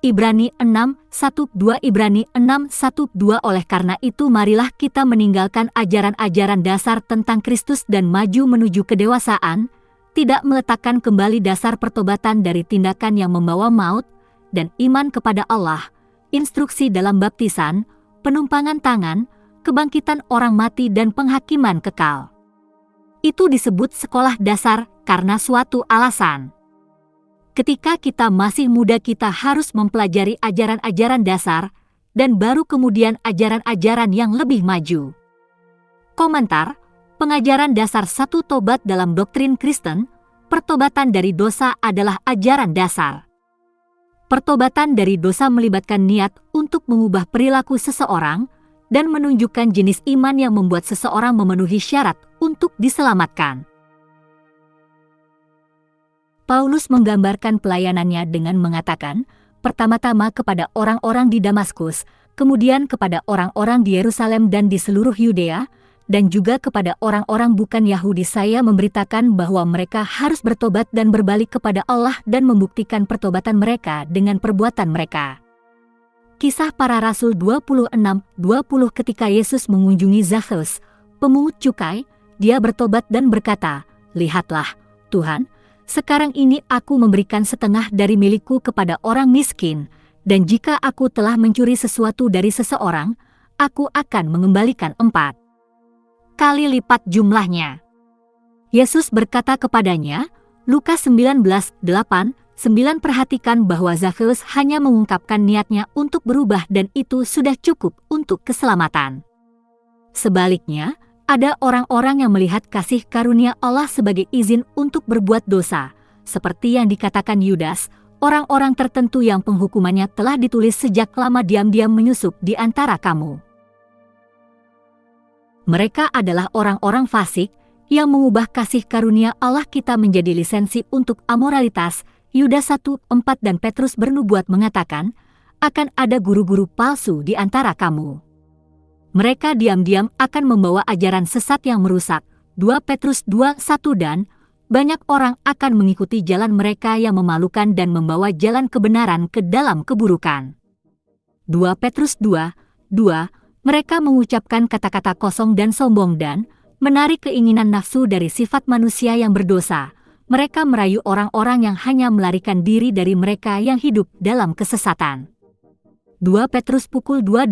Ibrani 6:1-2 Ibrani 6:1-2 Oleh karena itu marilah kita meninggalkan ajaran-ajaran dasar tentang Kristus dan maju menuju kedewasaan, tidak meletakkan kembali dasar pertobatan dari tindakan yang membawa maut, dan iman kepada Allah, instruksi dalam baptisan, penumpangan tangan, kebangkitan orang mati dan penghakiman kekal. Itu disebut sekolah dasar karena suatu alasan. Ketika kita masih muda kita harus mempelajari ajaran-ajaran dasar, dan baru kemudian ajaran-ajaran yang lebih maju. Komentar, pengajaran dasar satu tobat dalam doktrin Kristen, pertobatan dari dosa adalah ajaran dasar. Pertobatan dari dosa melibatkan niat untuk mengubah perilaku seseorang, dan menunjukkan jenis iman yang membuat seseorang memenuhi syarat untuk diselamatkan. Paulus menggambarkan pelayanannya dengan mengatakan, pertama-tama kepada orang-orang di Damaskus, kemudian kepada orang-orang di Yerusalem dan di seluruh Yudea, dan juga kepada orang-orang bukan Yahudi saya memberitakan bahwa mereka harus bertobat dan berbalik kepada Allah dan membuktikan pertobatan mereka dengan perbuatan mereka. Kisah Para Rasul 26:20 Ketika Yesus mengunjungi Zakheus, pemungut cukai, dia bertobat dan berkata, "Lihatlah, Tuhan, sekarang ini aku memberikan setengah dari milikku kepada orang miskin, dan jika aku telah mencuri sesuatu dari seseorang, aku akan mengembalikan 4 kali lipat jumlahnya." Yesus berkata kepadanya, Lukas 19:8-9 Perhatikan bahwa Zakheus hanya mengungkapkan niatnya untuk berubah dan itu sudah cukup untuk keselamatan. Sebaliknya, ada orang-orang yang melihat kasih karunia Allah sebagai izin untuk berbuat dosa, seperti yang dikatakan Yudas, orang-orang tertentu yang penghukumannya telah ditulis sejak lama diam-diam menyusup di antara kamu. Mereka adalah orang-orang fasik yang mengubah kasih karunia Allah kita menjadi lisensi untuk amoralitas. Yudas 1:4 dan Petrus bernubuat mengatakan, akan ada guru-guru palsu di antara kamu. Mereka diam-diam akan membawa ajaran sesat yang merusak. 2 Petrus 2:1 Dan banyak orang akan mengikuti jalan mereka yang memalukan dan membawa jalan kebenaran ke dalam keburukan. 2 Petrus 2:2 Mereka mengucapkan kata-kata kosong dan sombong dan menarik keinginan nafsu dari sifat manusia yang berdosa. Mereka merayu orang-orang yang hanya melarikan diri dari mereka yang hidup dalam kesesatan. 2 Petrus 2:18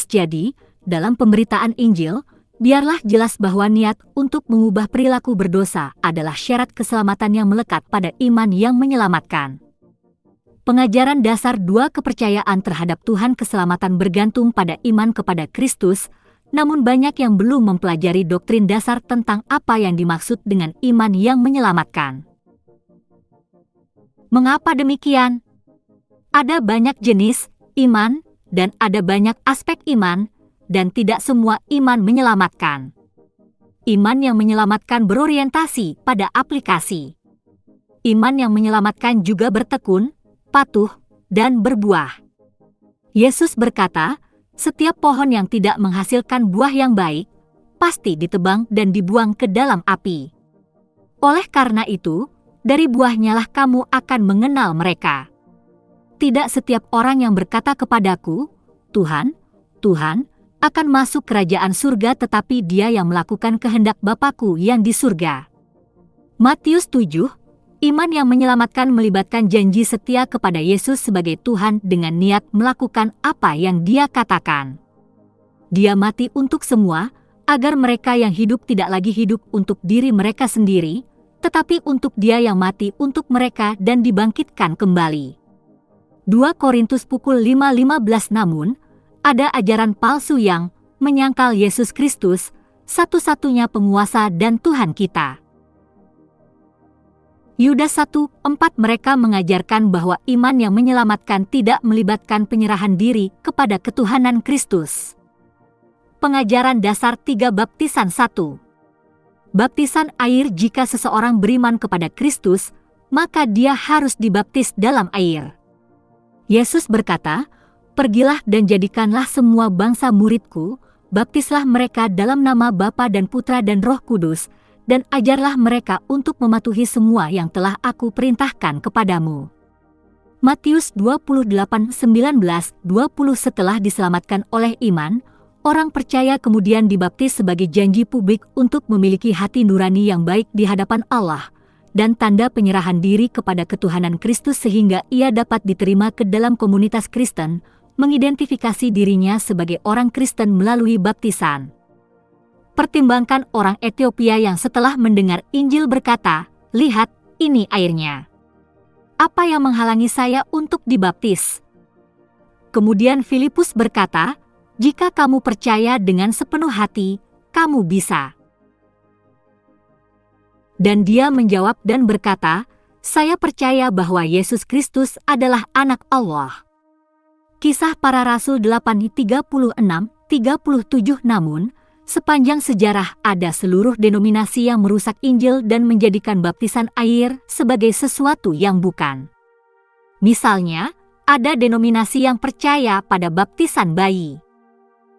Jadi, dalam pemberitaan Injil, biarlah jelas bahwa niat untuk mengubah perilaku berdosa adalah syarat keselamatan yang melekat pada iman yang menyelamatkan. Pengajaran dasar 2 kepercayaan terhadap Tuhan keselamatan bergantung pada iman kepada Kristus, namun banyak yang belum mempelajari doktrin dasar tentang apa yang dimaksud dengan iman yang menyelamatkan. Mengapa demikian? Ada banyak jenis iman, dan ada banyak aspek iman, dan tidak semua iman menyelamatkan. Iman yang menyelamatkan berorientasi pada aplikasi. Iman yang menyelamatkan juga bertekun, patuh, dan berbuah. Yesus berkata, setiap pohon yang tidak menghasilkan buah yang baik, pasti ditebang dan dibuang ke dalam api. Oleh karena itu, dari buahnya lah kamu akan mengenal mereka. Tidak setiap orang yang berkata kepadaku, Tuhan, Tuhan, akan masuk kerajaan surga tetapi dia yang melakukan kehendak Bapa-Ku yang di surga. Matius 7, iman yang menyelamatkan melibatkan janji setia kepada Yesus sebagai Tuhan dengan niat melakukan apa yang Dia katakan. Dia mati untuk semua, agar mereka yang hidup tidak lagi hidup untuk diri mereka sendiri, tetapi untuk Dia yang mati untuk mereka dan dibangkitkan kembali. 2 Korintus 5:15 Namun, ada ajaran palsu yang menyangkal Yesus Kristus, satu-satunya penguasa dan Tuhan kita. Yudas 1:4 Mereka mengajarkan bahwa iman yang menyelamatkan tidak melibatkan penyerahan diri kepada ketuhanan Kristus. Pengajaran dasar 3 Baptisan 1. Baptisan air. Jika seseorang beriman kepada Kristus, maka dia harus dibaptis dalam air. Yesus berkata, Pergilah dan jadikanlah semua bangsa muridku, baptislah mereka dalam nama Bapa dan Putra dan Roh Kudus, dan ajarlah mereka untuk mematuhi semua yang telah aku perintahkan kepadamu. Matius 28:19-20. Setelah diselamatkan oleh iman, orang percaya kemudian dibaptis sebagai janji publik untuk memiliki hati nurani yang baik di hadapan Allah, dan tanda penyerahan diri kepada ketuhanan Kristus sehingga ia dapat diterima ke dalam komunitas Kristen, mengidentifikasi dirinya sebagai orang Kristen melalui baptisan. Pertimbangkan orang Ethiopia yang setelah mendengar Injil berkata, "Lihat, ini airnya. Apa yang menghalangi saya untuk dibaptis?" Kemudian Filipus berkata, "Jika kamu percaya dengan sepenuh hati, kamu bisa." Dan dia menjawab dan berkata, "Saya percaya bahwa Yesus Kristus adalah Anak Allah." Kisah Para Rasul 8:36-37. Namun, sepanjang sejarah ada seluruh denominasi yang merusak Injil dan menjadikan baptisan air sebagai sesuatu yang bukan. Misalnya, ada denominasi yang percaya pada baptisan bayi.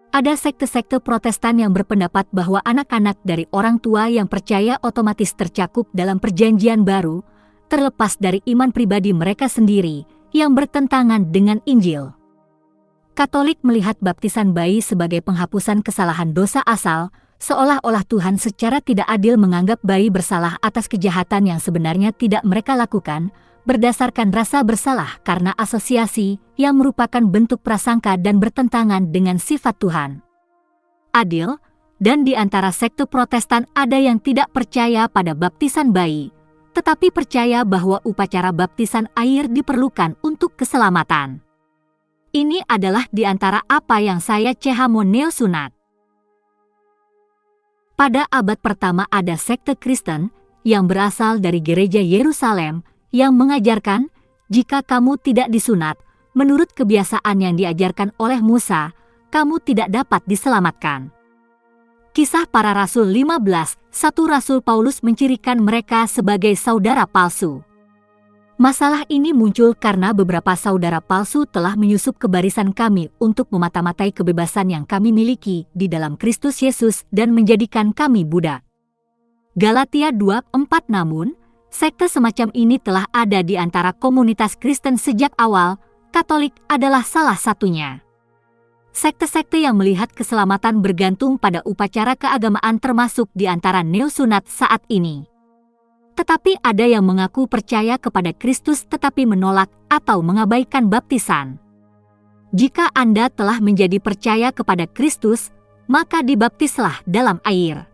Ada sekte-sekte Protestan yang berpendapat bahwa anak-anak dari orang tua yang percaya otomatis tercakup dalam Perjanjian Baru, terlepas dari iman pribadi mereka sendiri yang bertentangan dengan Injil. Katolik melihat baptisan bayi sebagai penghapusan kesalahan dosa asal, seolah-olah Tuhan secara tidak adil menganggap bayi bersalah atas kejahatan yang sebenarnya tidak mereka lakukan, berdasarkan rasa bersalah karena asosiasi yang merupakan bentuk prasangka dan bertentangan dengan sifat Tuhan. Adil, dan di antara sekte Protestan ada yang tidak percaya pada baptisan bayi, tetapi percaya bahwa upacara baptisan air diperlukan untuk keselamatan. Ini adalah di antara apa yang saya neosunat. Pada abad pertama ada sekte Kristen yang berasal dari gereja Yerusalem yang mengajarkan, jika kamu tidak disunat, menurut kebiasaan yang diajarkan oleh Musa, kamu tidak dapat diselamatkan. Kisah Para Rasul 15:1. Rasul Paulus mencirikan mereka sebagai saudara palsu. Masalah ini muncul karena beberapa saudara palsu telah menyusup ke barisan kami untuk memata-matai kebebasan yang kami miliki di dalam Kristus Yesus dan menjadikan kami budak. Galatia 2:4. Namun, sekte semacam ini telah ada di antara komunitas Kristen sejak awal, Katolik adalah salah satunya. Sekte-sekte yang melihat keselamatan bergantung pada upacara keagamaan termasuk di antara neosunat saat ini. Tetapi ada yang mengaku percaya kepada Kristus tetapi menolak atau mengabaikan baptisan. Jika Anda telah menjadi percaya kepada Kristus, maka dibaptislah dalam air.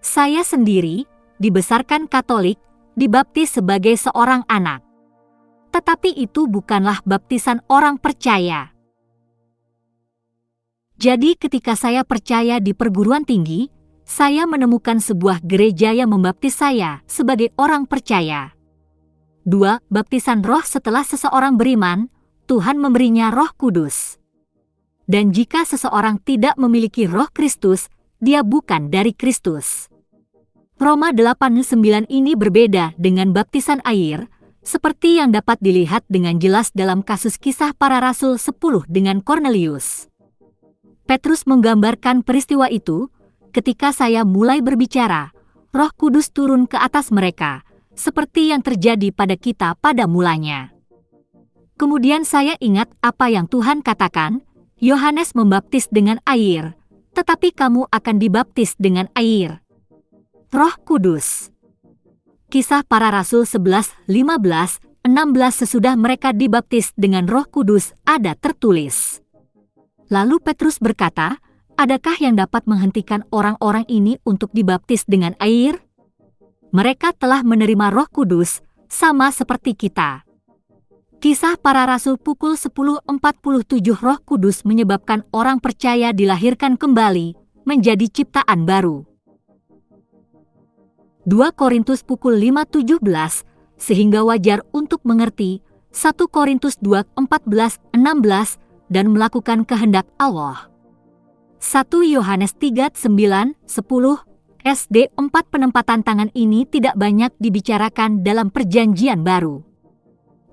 Saya sendiri, dibesarkan Katolik, dibaptis sebagai seorang anak. Tetapi itu bukanlah baptisan orang percaya. Jadi ketika saya percaya di perguruan tinggi, saya menemukan sebuah gereja yang membaptis saya sebagai orang percaya. 2. Baptisan roh. Setelah seseorang beriman, Tuhan memberinya Roh Kudus. Dan jika seseorang tidak memiliki Roh Kristus, dia bukan dari Kristus. Roma 8:9 ini berbeda dengan baptisan air, seperti yang dapat dilihat dengan jelas dalam kasus Kisah Para Rasul 10 dengan Cornelius. Petrus menggambarkan peristiwa itu. Ketika saya mulai berbicara, Roh Kudus turun ke atas mereka, seperti yang terjadi pada kita pada mulanya. Kemudian saya ingat apa yang Tuhan katakan, Yohanes membaptis dengan air, tetapi kamu akan dibaptis dengan air. Roh Kudus. Kisah Para Rasul 11:15-16. Sesudah mereka dibaptis dengan Roh Kudus ada tertulis. Lalu Petrus berkata, adakah yang dapat menghentikan orang-orang ini untuk dibaptis dengan air? Mereka telah menerima Roh Kudus, sama seperti kita. Kisah Para Rasul pukul 10:47. Roh Kudus menyebabkan orang percaya dilahirkan kembali, menjadi ciptaan baru. 2 Korintus pukul 5:17, sehingga wajar untuk mengerti 1 Korintus 2:14-16 dan melakukan kehendak Allah. 1 Yohanes 3:9-10, SD 4. Penempatan tangan ini tidak banyak dibicarakan dalam Perjanjian Baru.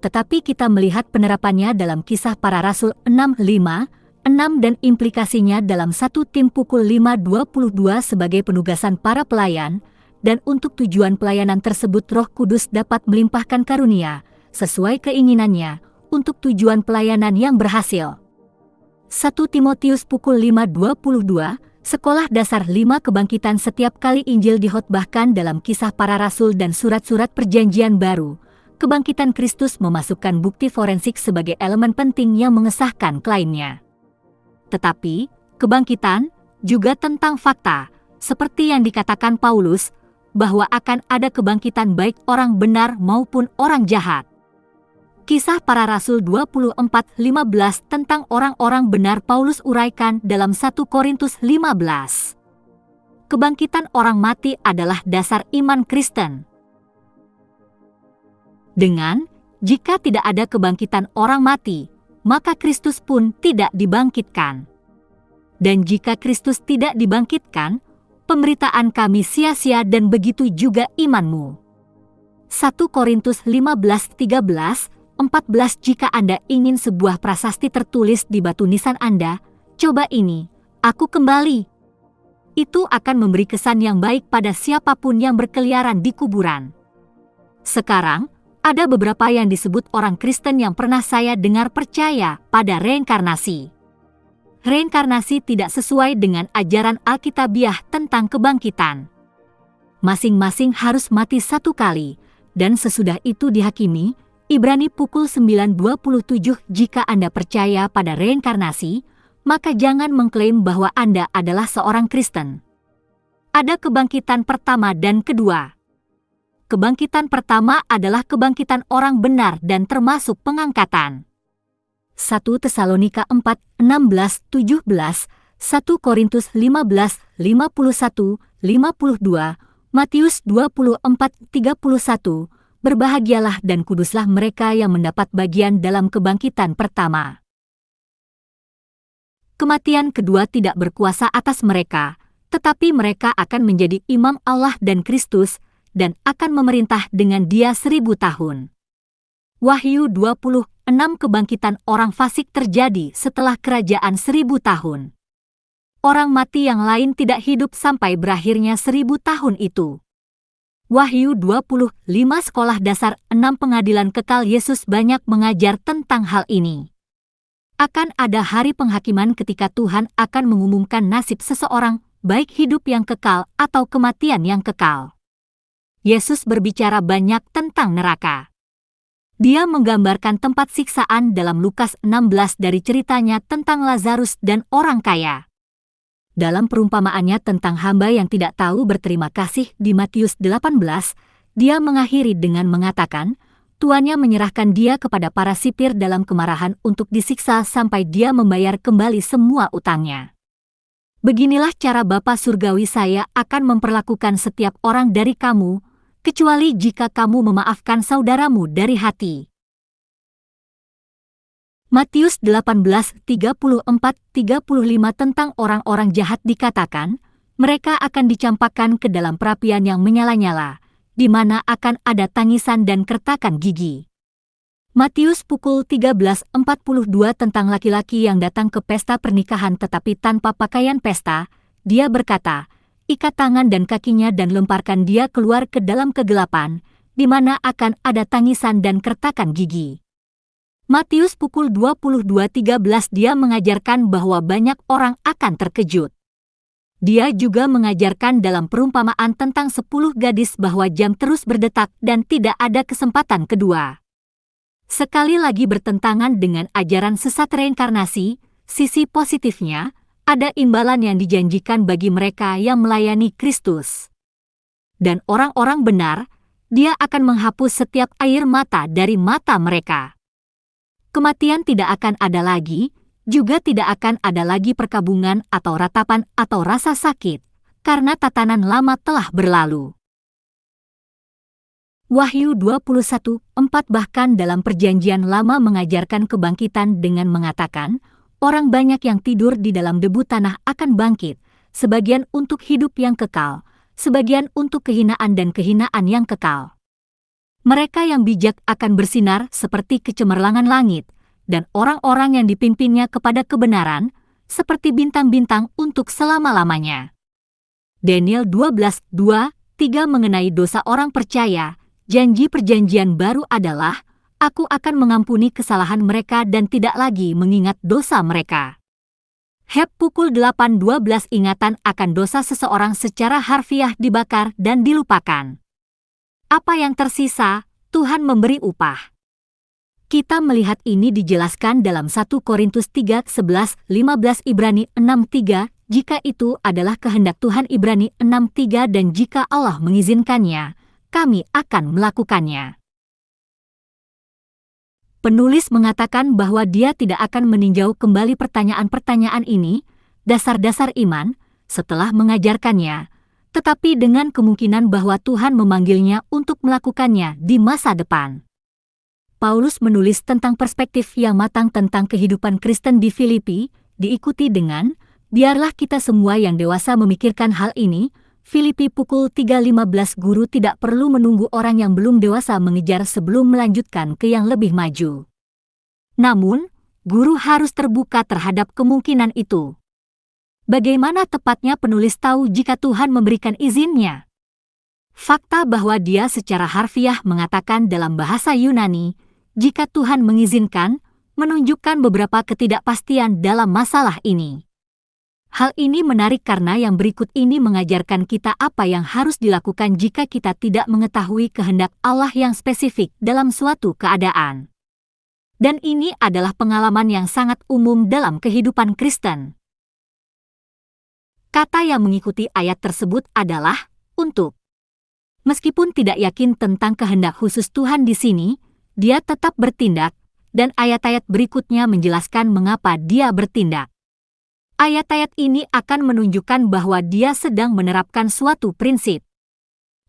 Tetapi kita melihat penerapannya dalam Kisah Para Rasul 6:5-6 dan implikasinya dalam 1 Tim pukul 5:22 sebagai penugasan para pelayan, dan untuk tujuan pelayanan tersebut Roh Kudus dapat melimpahkan karunia, sesuai keinginannya, untuk tujuan pelayanan yang berhasil. 1 Timotius pukul 5:22, Sekolah Dasar 5 Kebangkitan. Setiap kali Injil dikhotbahkan dalam Kisah Para Rasul dan surat-surat Perjanjian Baru, kebangkitan Kristus memasukkan bukti forensik sebagai elemen penting yang mengesahkan klaimnya. Tetapi, kebangkitan juga tentang fakta, seperti yang dikatakan Paulus, bahwa akan ada kebangkitan baik orang benar maupun orang jahat. Kisah Para Rasul 24:15 tentang orang-orang benar Paulus uraikan dalam 1 Korintus 15. Kebangkitan orang mati adalah dasar iman Kristen. Jika tidak ada kebangkitan orang mati, maka Kristus pun tidak dibangkitkan. Dan jika Kristus tidak dibangkitkan, pemberitaan kami sia-sia dan begitu juga imanmu. 1 Korintus 15:13-14. Jika Anda ingin sebuah prasasti tertulis di batu nisan Anda, coba ini, aku kembali. Itu akan memberi kesan yang baik pada siapapun yang berkeliaran di kuburan. Sekarang, ada beberapa yang disebut orang Kristen yang pernah saya dengar percaya pada reinkarnasi. Reinkarnasi tidak sesuai dengan ajaran Alkitabiah tentang kebangkitan. Masing-masing harus mati satu kali, dan sesudah itu dihakimi. Ibrani pukul 9:27. Jika Anda percaya pada reinkarnasi, maka jangan mengklaim bahwa Anda adalah seorang Kristen. Ada kebangkitan pertama dan kedua. Kebangkitan pertama adalah kebangkitan orang benar dan termasuk pengangkatan. 1 Tesalonika 4:16-17, 1 Korintus 15:51-52, Matius 24:31, berbahagialah dan kuduslah mereka yang mendapat bagian dalam kebangkitan pertama. Kematian kedua tidak berkuasa atas mereka, tetapi mereka akan menjadi imam Allah dan Kristus, dan akan memerintah dengan Dia 1000 tahun. Wahyu 20:6. Kebangkitan orang fasik terjadi setelah kerajaan 1000 tahun. Orang mati yang lain tidak hidup sampai berakhirnya 1000 tahun itu. Wahyu 20:5. Sekolah Dasar 6 Pengadilan Kekal. Yesus banyak mengajar tentang hal ini. Akan ada hari penghakiman ketika Tuhan akan mengumumkan nasib seseorang, baik hidup yang kekal atau kematian yang kekal. Yesus berbicara banyak tentang neraka. Dia menggambarkan tempat siksaan dalam Lukas 16 dari ceritanya tentang Lazarus dan orang kaya. Dalam perumpamaannya tentang hamba yang tidak tahu berterima kasih di Matius 18, dia mengakhiri dengan mengatakan, tuannya menyerahkan dia kepada para sipir dalam kemarahan untuk disiksa sampai dia membayar kembali semua utangnya. Beginilah cara Bapa Surgawi saya akan memperlakukan setiap orang dari kamu, kecuali jika kamu memaafkan saudaramu dari hati. Matius 18:34-35 tentang orang-orang jahat dikatakan, mereka akan dicampakkan ke dalam perapian yang menyala-nyala, di mana akan ada tangisan dan kertakan gigi. Matius pukul 13:42 tentang laki-laki yang datang ke pesta pernikahan tetapi tanpa pakaian pesta, dia berkata, ikat tangan dan kakinya dan lemparkan dia keluar ke dalam kegelapan, di mana akan ada tangisan dan kertakan gigi. Matius pukul 22:13 dia mengajarkan bahwa banyak orang akan terkejut. Dia juga mengajarkan dalam perumpamaan tentang 10 gadis bahwa jam terus berdetak dan tidak ada kesempatan kedua. Sekali lagi bertentangan dengan ajaran sesat reinkarnasi, sisi positifnya, ada imbalan yang dijanjikan bagi mereka yang melayani Kristus. Dan orang-orang benar, Dia akan menghapus setiap air mata dari mata mereka. Kematian tidak akan ada lagi, juga tidak akan ada lagi perkabungan atau ratapan atau rasa sakit, karena tatanan lama telah berlalu. Wahyu 21:4 bahkan dalam Perjanjian Lama mengajarkan kebangkitan dengan mengatakan, orang banyak yang tidur di dalam debu tanah akan bangkit, sebagian untuk hidup yang kekal, sebagian untuk kehinaan dan kehinaan yang kekal. Mereka yang bijak akan bersinar seperti kecemerlangan langit, dan orang-orang yang dipimpinnya kepada kebenaran, seperti bintang-bintang untuk selama-lamanya. Daniel 12:2-3 mengenai dosa orang percaya, janji perjanjian baru adalah, Aku akan mengampuni kesalahan mereka dan tidak lagi mengingat dosa mereka. Heb pukul 8.12 ingatan akan dosa seseorang secara harfiah dibakar dan dilupakan. Apa yang tersisa, Tuhan memberi upah. Kita melihat ini dijelaskan dalam 1 Korintus 3, 11, 15 Ibrani 6, 3, jika itu adalah kehendak Tuhan Ibrani 6, 3 dan jika Allah mengizinkannya, kami akan melakukannya. Penulis mengatakan bahwa dia tidak akan meninjau kembali pertanyaan-pertanyaan ini, dasar-dasar iman, setelah mengajarkannya, tetapi dengan kemungkinan bahwa Tuhan memanggilnya untuk melakukannya di masa depan. Paulus menulis tentang perspektif yang matang tentang kehidupan Kristen di Filipi, diikuti dengan, biarlah kita semua yang dewasa memikirkan hal ini. Filipi pukul 3.15 Guru tidak perlu menunggu orang yang belum dewasa mengejar sebelum melanjutkan ke yang lebih maju. Namun, guru harus terbuka terhadap kemungkinan itu. Bagaimana tepatnya penulis tahu jika Tuhan memberikan izinnya? Fakta bahwa dia secara harfiah mengatakan dalam bahasa Yunani, jika Tuhan mengizinkan, menunjukkan beberapa ketidakpastian dalam masalah ini. Hal ini menarik karena yang berikut ini mengajarkan kita apa yang harus dilakukan jika kita tidak mengetahui kehendak Allah yang spesifik dalam suatu keadaan. Dan ini adalah pengalaman yang sangat umum dalam kehidupan Kristen. Kata yang mengikuti ayat tersebut adalah untuk. Meskipun tidak yakin tentang kehendak khusus Tuhan di sini, dia tetap bertindak, dan ayat-ayat berikutnya menjelaskan mengapa dia bertindak. Ayat-ayat ini akan menunjukkan bahwa dia sedang menerapkan suatu prinsip.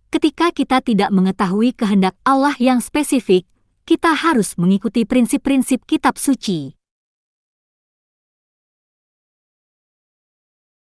Ketika kita tidak mengetahui kehendak Allah yang spesifik, kita harus mengikuti prinsip-prinsip kitab suci.